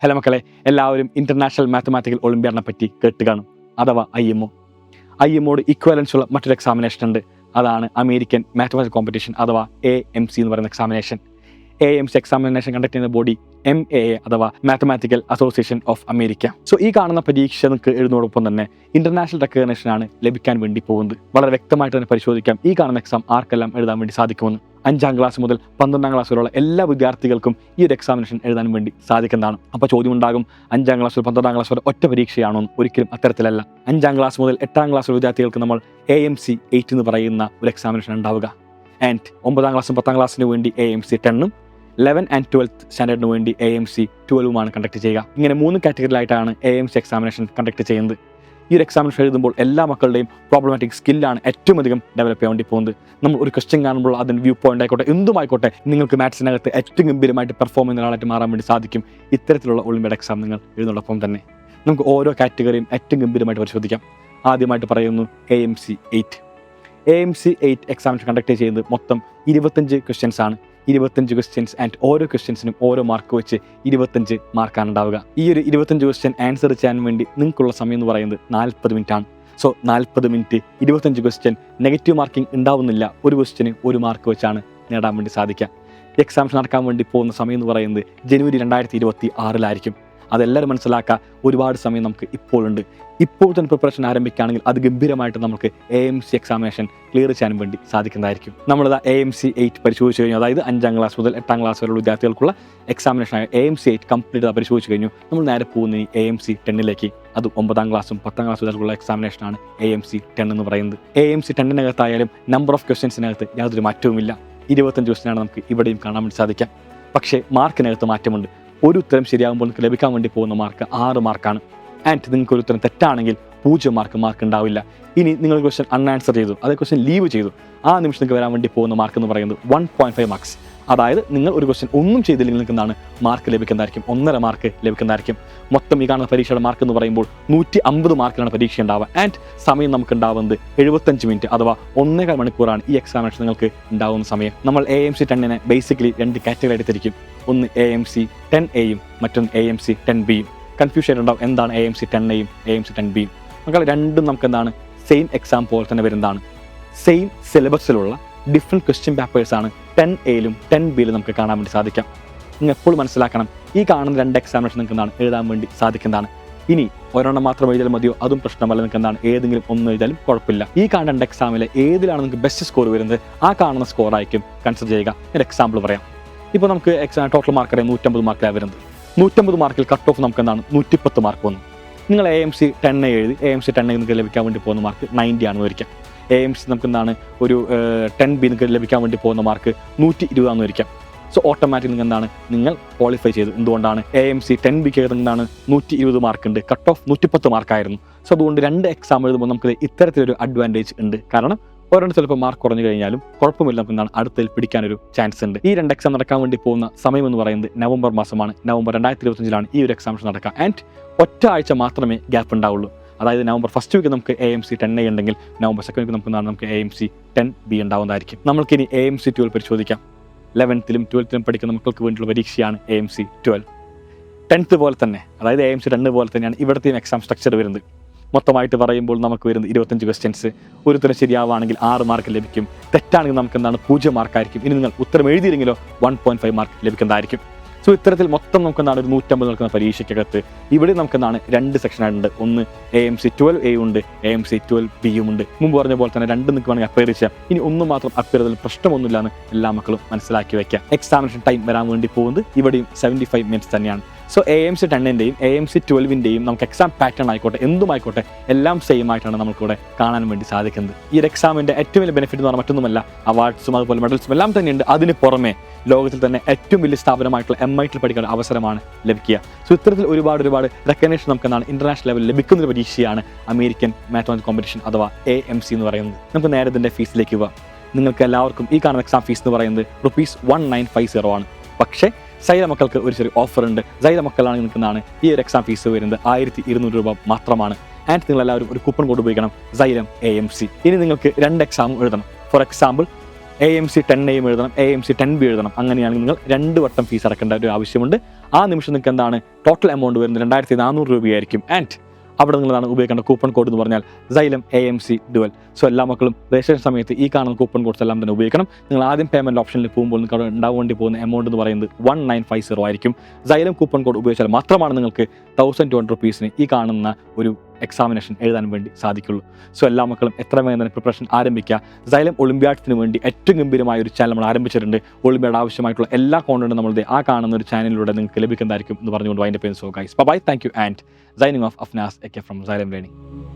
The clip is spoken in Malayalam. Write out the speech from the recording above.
ഹലോ മക്കളെ, എല്ലാവരും ഇന്റർനാഷണൽ മാത്തമാറ്റിക്കൽ ഒളിമ്പ്യാഡിനെ പറ്റി കേട്ട് കാണും, അഥവാ IMO. IMOട് ഇക്വലൻസ് ഉള്ള മറ്റൊരു എക്സാമിനേഷൻ ഉണ്ട്. അതാണ് അമേരിക്കൻ മാത്തമാറ്റിക്കൽ കോമ്പറ്റീഷൻ അഥവാ AMC എന്ന് പറയുന്ന എക്സാമിനേഷൻ. AMC എക്സാമിനേഷൻ കണ്ടക്ട് ചെയ്യുന്ന ബോഡി MAA അഥവാ mathematical association of America. So ഈ കാണുന്ന പരീക്ഷ നിങ്ങൾക്ക് എഴുതുന്നതോടൊപ്പം തന്നെ ഇന്റർനാഷണൽ റെക്കഗ്നേഷൻ ആണ് ലഭിക്കാൻ വേണ്ടി പോകുന്നത്. വളരെ വ്യക്തമായിട്ട് തന്നെ പരിശോധിക്കാം ഈ കാണുന്ന എക്സാം ആർക്കെല്ലാം എഴുതാൻ വേണ്ടി സാധിക്കുമെന്ന്. 5ാം ക്ലാസ് മുതൽ 12ാം ക്ലാസ് വരെയുള്ള എല്ലാ വിദ്യാർത്ഥികൾക്കും ഈ ഒരു എക്സാമിനേഷൻ എഴുതാൻ വേണ്ടി സാധിക്കുന്നതാണ്. അപ്പോൾ ചോദ്യം ഉണ്ടാകും, 5ാം ക്ലാസ് മുതൽ 12ാം ക്ലാസ് വരെ ഒറ്റ പരീക്ഷയാണോ? ഒരിക്കലും അത്തരത്തിലല്ല. 5ാം ക്ലാസ് മുതൽ 8ാം ക്ലാസ് വരെ വിദ്യാർത്ഥികൾക്ക് നമ്മൾ AMC 8 എന്ന് പറയുന്ന ഒരു എക്സാമിനേഷൻ ഉണ്ടാവുക. ആൻഡ് 9ാം ക്ലാസ്സും 10ാം ക്ലാസ്സിന് വേണ്ടി AMC 10ഉം 11th and 12th സ്റ്റാൻഡേർഡിന് വേണ്ടി AMC 12ഉമാണ് കണ്ടക്ട് ചെയ്യുക. ഇങ്ങനെ 3 കാറ്റഗറിയിലായിട്ടാണ് AMC എക്സാമിനേഷൻ കണ്ടക്ട് ചെയ്യുന്നത്. ഈ ഒരു എക്സാമിനേഷൻ എഴുതുമ്പോൾ എല്ലാ മക്കളുടെയും പ്രോബ്ലമാറ്റിക് സ്കില്ലാണ് ഏറ്റവും അധികം ഡെവലപ്പ് ചെയ്യാൻ വേണ്ടി പോകുന്നത്. നമ്മൾ ഒരു ക്വസ്റ്റ്യൻ കാണുമ്പോൾ അതിൻ്റെ വ്യൂ പോയിന്റ് ആയിക്കോട്ടെ, എന്തുമായിക്കോട്ടെ, നിങ്ങൾക്ക് മാത്സിനകത്ത് ഏറ്റവും ഗംഭീരമായിട്ട് പെർഫോം ചെയ്യുന്ന ഒരാളായിട്ട് മാറാൻ വേണ്ടി സാധിക്കും ഇത്തരത്തിലുള്ള ഒളിമ്പ്യാഡ് എക്സാം നിങ്ങൾ എഴുതുന്നതോടൊപ്പം തന്നെ. നമുക്ക് ഓരോ കാറ്റഗറിയും ഏറ്റവും ഗംഭീരമായിട്ട് പരിശോധിക്കാം. ആദ്യമായിട്ട് പറയുന്നു AMC 8. AMC 8 എക്സാമിനേഷൻ കണ്ടക്ട് ചെയ്യുന്നത് മൊത്തം 25 ക്വസ്റ്റ്യൻസ് ആണ്. 25 ക്വസ്റ്റ്യൻസ് ആൻഡ് ഓരോ ക്വസ്റ്റ്യൻസിനും ഓരോ മാർക്ക് വെച്ച് 25 മാർക്കാണ് ഉണ്ടാവുക. ഈ ഒരു 25 ക്വസ്റ്റ്യൻ ആൻസർ ചെയ്യാൻ വേണ്ടി നിങ്ങൾക്കുള്ള സമയം എന്ന് പറയുന്നത് 40 മിനിറ്റ് ആണ്. So 40 minute 25 question, negative marking ഉണ്ടാവുന്നില്ല. ഒരു ക്വസ്റ്റ്യന് 1 മാർക്ക് വെച്ചാണ് നേടാൻ വേണ്ടി സാധിക്കുക. എക്സാംസ് നടക്കാൻ വേണ്ടി പോകുന്ന സമയം എന്ന് പറയുന്നത് ജനുവരി 2026 അതെല്ലാവരും മനസ്സിലാക്കുക. ഒരുപാട് സമയം നമുക്ക് ഇപ്പോഴുണ്ട്. ഇപ്പോൾ തന്നെ പ്രിപ്പറേഷൻ ആരംഭിക്കുകയാണെങ്കിൽ അത് ഗംഭീരമായിട്ട് നമുക്ക് AMC എക്സാമിനേഷൻ ക്ലിയർ ചെയ്യാൻ വേണ്ടി സാധിക്കുന്നതായിരിക്കും. നമ്മളിത് AMC 8 പരിശോധിച്ച് കഴിഞ്ഞു. അതായത് 5ാം ക്ലാസ് മുതൽ 8ാം ക്ലാസ് വരെയുള്ള വിദ്യാർത്ഥികൾക്കുള്ള എക്സാമിനേഷനായ AMC 8 കംപ്ലീറ്റ് പരിശോധിച്ച് കഴിഞ്ഞു. നമ്മൾ നേരെ പോകുന്ന AMC 10ലേക്ക്. അത് 9ാം ക്ലാസ്സും 10ാം ക്ലാസ് വരെയുള്ള എക്സാമിനേഷനാണ് AMC 10 എന്ന് പറയുന്നത്. AMC 10നകത്തായാലും നമ്പർ ഓഫ് ക്വസ്റ്റ്യൻസിനകത്ത് യാതൊരു മാറ്റവുമില്ല. 25 ക്വസ്റ്റ്യനാണ് നമുക്ക് ഇവിടെയും കാണാൻ വേണ്ടി സാധിക്കാം. പക്ഷേ മാർക്കിനകത്ത് മാറ്റമുണ്ട്. ഒരു ഉത്തരം ശരിയാകുമ്പോൾ നിങ്ങൾക്ക് ലഭിക്കാൻ വേണ്ടി പോകുന്ന മാർക്ക് 6 മാർക്കാണ്. ആൻഡ് നിങ്ങൾക്ക് ഒരു ഉത്തരം തെറ്റാണെങ്കിൽ 0 മാർക്ക് ഉണ്ടാവില്ല. ഇനി നിങ്ങൾ ക്വസ്റ്റ്യൻ അൺആൻസർ ചെയ്തു, അതേ ക്വസ്റ്റ്യൻ ലീവ് ചെയ്തു, ആ നിമിഷം നിങ്ങൾക്ക് വരാൻ വേണ്ടി പോകുന്ന മാർക്ക് എന്ന് പറയുന്നത് 1.5 മാർക്സ്. അതായത് നിങ്ങൾ ഒരു ക്വസ്റ്റ്യൻ ഒന്നും ചെയ്തില്ലെങ്കിൽ നിങ്ങൾക്ക് എന്താണ് മാർക്ക് ലഭിക്കുന്നതായിരിക്കും, 1.5 മാർക്ക് ലഭിക്കുന്നതായിരിക്കും. മൊത്തം ഈ കാണുന്ന പരീക്ഷയുടെ മാർക്ക് എന്ന് പറയുമ്പോൾ 150 മാർക്കിലാണ് പരീക്ഷ ഉണ്ടാവുക. ആൻഡ് സമയം നമുക്ക് ഉണ്ടാവുന്നത് 75 മിനിറ്റ് അഥവാ 1.25 മണിക്കൂറാണ് ഈ എക്സാമിനേഷൻ നിങ്ങൾക്ക് ഉണ്ടാവുന്ന സമയം. നമ്മൾ AMC 10നെ ബേസിക്കലി 2 കാറ്റഗറി ആയിട്ട് തിരിക്കും. ഒന്ന് AMC 10Aയും മറ്റൊന്ന് AMC 10Bയും. കൺഫ്യൂഷൻ ഉണ്ടാവും, എന്താണ് AMC 10Aയും AMC 10Bയും. മക്കൾ രണ്ടും നമുക്ക് എന്താണ് സെയിം എക്സാം പോലെ തന്നെ വരുന്നതാണ്. സെയിം സിലബസിലുള്ള ഡിഫറെൻറ്റ് ക്വസ്റ്റ്യൻ പേപ്പേഴ്സാണ് 10Aയിലും 10Bയിലും നമുക്ക് കാണാൻ വേണ്ടി സാധിക്കാം. നിങ്ങൾ എപ്പോഴും മനസ്സിലാക്കണം, ഈ കാണുന്ന 2 എക്സാമിനേഷൻ നിങ്ങൾക്ക് എന്താണ് എഴുതാൻ വേണ്ടി സാധിക്കുന്നതാണ്. ഇനി ഒരെണ്ണം മാത്രം എഴുതിയാൽ മതിയോ? അതും പ്രശ്നമല്ല. നിങ്ങൾക്ക് എന്താണ് ഏതെങ്കിലും ഒന്ന് എഴുതിയാലും കുഴപ്പമില്ല. ഈ കാണുന്ന 2 എക്സാമിൽ ഏതിലാണ് നിങ്ങൾക്ക് ബെസ്റ്റ് സ്കോർ വരുന്നത് ആ കാണുന്ന സ്കോറായിരിക്കും കൺസിഡർ ചെയ്യുക. ഒരു എക്സാമ്പിൾ പറയാം. ഇപ്പോൾ നമുക്ക് ടോട്ടൽ മാർക്ക് അറിയാം 150 മാർക്കിലാണ് വരുന്നത്. 150 മാർക്കിൽ കട്ട് ഓഫ് നമുക്ക് എന്താണ് 110 മാർക്ക് വന്നു. നിങ്ങൾ AMC 10A എഴുതി AMC 10A നിങ്ങൾക്ക് ലഭിക്കാൻ വേണ്ടി പോകുന്ന മാർക്ക് 90 ആണെന്ന് വരിക്കാം. AMC നമുക്ക് എന്താണ് ഒരു 10B നിങ്ങൾക്ക് ലഭിക്കാൻ വേണ്ടി പോകുന്ന മാർക്ക് 120 ആണെന്ന് വരിക്കാം. സോ ഓട്ടോമാറ്റിക് നിങ്ങൾക്ക് എന്താണ് നിങ്ങൾ ക്വാളിഫൈ ചെയ്തു. എന്തുകൊണ്ടാണ്? AMC 10Bക്ക് എന്താണ് 120 മാർക്ക് ഉണ്ട്, കട്ട് ഓഫ് 110 മാർക്കായിരുന്നു. സോ അതുകൊണ്ട് 2 എക്സാം എഴുതുമ്പോൾ നമുക്ക് ഇത്തരത്തിലൊരു അഡ്വാൻറ്റേജ് ഉണ്ട്. കാരണം ഒരെണ്ണം ചിലപ്പോൾ മാർക്ക് കുറഞ്ഞു കഴിഞ്ഞാലും കുഴപ്പമില്ല, നമുക്ക് എന്താണ് അടുത്തതിൽ പിടിക്കാനൊരു ചാൻസ് ഉണ്ട്. ഈ 2 എക്സാം നടക്കാൻ വേണ്ടി പോകുന്ന സമയം എന്ന് പറയുന്നത് നവംബർ മാസമാണ്. നവംബർ 2025 ഈ ഒരു എക്സാമിനേഷൻ നടക്കുക. ആൻഡ് ഒറ്റ ആഴ്ച മാത്രമേ ഗ്യാപ്പ് ഉണ്ടാവുള്ളൂ. അതായത് നവംബർ ഫസ്റ്റ് വീക്ക് നമുക്ക് AMC 10A ഉണ്ടെങ്കിൽ നവംബർ സെക്കൻഡ് വീക്ക് നമുക്ക് AMC 10B ഉണ്ടാവുന്നതായിരിക്കും. നമ്മൾക്കിനി AMC 12 പരിശോധിക്കാം. 11th-ലും 12th-ലും പഠിക്കുന്ന മക്കൾക്ക് വേണ്ടിയുള്ള പരീക്ഷയാണ് AMC 12. 10th പോലെ തന്നെ, അതായത് AMC 10 പോലെ തന്നെയാണ് ഇവിടത്തെയും എക്സാം സ്ട്രക്ചർ വരുന്നത്. മൊത്തമായിട്ട് പറയുമ്പോൾ നമുക്ക് വരുന്നത് 25 ക്വസ്റ്റ്യൻസ്. ഒരു ഉത്തരം ശരിയാവുകയാണെങ്കിൽ 6 മാർക്ക് ലഭിക്കും. തെറ്റാണെങ്കിൽ നമുക്ക് എന്താണ് 0 മാർക്കായിരിക്കും. ഇനി നിങ്ങൾ ഉത്തരം എഴുതിയില്ലെങ്കിലോ 1.5 മാർക്ക് ലഭിക്കുന്നതായിരിക്കും. സോ ഇത്തരത്തിൽ മൊത്തം നമുക്ക് എന്താണ് ഒരു 150 നിൽക്കുന്ന പരീക്ഷയ്ക്കകത്ത് ഇവിടെ നമുക്ക് എന്താണ് 2 സെക്ഷനായിട്ടുണ്ട്. ഒന്ന് AMC 12A ഉണ്ട്, AMC 12Bയും ഉണ്ട്. മുമ്പ് പറഞ്ഞ പോലെ തന്നെ 2 നിങ്ങൾക്ക് വേണമെങ്കിൽ അപ്പയർ ചെയ്യാം. ഇനി ഒന്നും മാത്രം അപ്പയർ ചെയ്താൽ പ്രശ്നമൊന്നുമില്ല എന്ന് എല്ലാ മക്കളും മനസ്സിലാക്കി വയ്ക്കുക. എക്സാമിനേഷൻ ടൈം വരാൻ വേണ്ടി പോകുന്നത് ഇവിടെയും 75 മിനിറ്റ്സ് തന്നെയാണ്. സോ AMC 10ൻ്റെയും AMC 12ൻ്റെയും നമുക്ക് എക്സാം പാറ്റേൺ ആയിക്കോട്ടെ എന്തുമായിക്കോട്ടെ എല്ലാം സെയിം ആയിട്ടാണ് നമുക്കിവിടെ കാണാൻ വേണ്ടി സാധിക്കുന്നത്. ഈ ഒരു എക്സാമിൻ്റെ ഏറ്റവും വലിയ ബെനിഫിറ്റ് എന്ന് പറഞ്ഞാൽ മറ്റൊന്നുമല്ല, അവാർഡ്സും അതുപോലെ മെഡൽസും എല്ലാം തന്നെയുണ്ട്. അതിന് പുറമെ ലോകത്തിൽ തന്നെ ഏറ്റവും വലിയ സ്ഥാപനമായിട്ടുള്ള MIT പഠിക്കുന്ന അവസരമാണ് ലഭിക്കുക. സോ ഇത്തരത്തിൽ ഒരുപാട് റെക്കഗ്നേഷൻ നമുക്ക് എന്താണ് ഇന്റർനാഷണൽ ലെവലിൽ ലഭിക്കുന്ന ഒരു പരീക്ഷയാണ് അമേരിക്കൻ മാത്തമാറ്റിക്സ് കോമ്പറ്റീഷൻ അഥവാ AMC എന്ന് പറയുന്നത്. നമുക്ക് നേരെ ഇതിൻ്റെ ഫീസിലേക്ക് പോവാം. നിങ്ങൾക്ക് എല്ലാവർക്കും ഈ കാണുന്ന എക്സാം ഫീസ് എന്ന് പറയുന്നത് ₹1950 ആണ്. പക്ഷേ സൈല മക്കൾക്ക് ഒരു ചെറിയ ഓഫർ ഉണ്ട്. സൈല മക്കളാണ് നിൽക്കുന്നതാണ് ഈ ഒരു എക്സാം ഫീസ് വരുന്നത് ₹1200 മാത്രമാണ്. ആൻഡ് നിങ്ങൾ എല്ലാവരും ഒരു കൂപ്പൺ കോഡ് ഉപയോഗിക്കണം, Xylem AMC. ഇനി നിങ്ങൾക്ക് 2 എക്സാമും എഴുതണം. ഫോർ എക്സാമ്പിൾ AMC 10A എഴുതണം, AMC 10B എഴുതണം. അങ്ങനെയാണെങ്കിൽ നിങ്ങൾ 2 വട്ടം ഫീസ് അടക്കേണ്ട ഒരു ആവശ്യമുണ്ട്. ആ നിമിഷം നിങ്ങൾക്ക് എന്താണ് ടോട്ടൽ എമൗണ്ട് വരുന്നത് 2400 രൂപയായിരിക്കും. ആൻഡ് അവിടെ നിങ്ങളാണ് ഉപയോഗിക്കേണ്ട കൂപ്പൺ കോഡ് എന്ന് പറഞ്ഞാൽ Xylem AMC Dual. സോ എല്ലാ മക്കളും രജിസ്ട്രേഷൻ സമയത്ത് ഈ കാണുന്ന കൂപ്പൺ കോഡ്സ് എല്ലാം തന്നെ ഉപയോഗിക്കണം. നിങ്ങൾ ആദ്യം പേയ്മെൻറ്റ് ഓപ്ഷനിൽ പോകുമ്പോൾ നിങ്ങൾക്ക് അവിടെ ഉണ്ടാവേണ്ടി പോകുന്ന എമൗണ്ട് എന്ന് പറയുന്നത് 1950 ആയിരിക്കും. Xylem കൂപ്പൺ കോഡ് ഉപയോഗിച്ചാൽ മാത്രമാണ് നിങ്ങൾക്ക് 1200 rupees ഈ കാണുന്ന ഒരു എക്സാമിനേഷൻ എഴുതാൻ വേണ്ടി സാധിക്കുള്ളൂ. സോ എല്ലാ മക്കളും എത്ര വേഗം തന്നെ പ്രിപ്പറേഷൻ ആരംഭിക്കുക. Xylem ഒളിമ്പ്യാഡ്സിന് വേണ്ടി ഏറ്റവും ഗംഭീരമായ ഒരു ചാനൽ നമ്മൾ ആരംഭിച്ചിട്ടുണ്ട്. ഒളിമ്പ്യാഡ് ആവശ്യമായിട്ടുള്ള എല്ലാ കോണ്ടന്റും നമ്മളുടെ ആ കാണുന്ന ഒരു ചാനലിലൂടെ നിങ്ങൾക്ക് ലഭിക്കുന്നതായിരിക്കും എന്ന് പറഞ്ഞുകൊണ്ട് വൈൻഡപ്പ് ചെയ്യുന്നു. So guys bye, thank you and signing off, Afnas AK from Xylem Learning.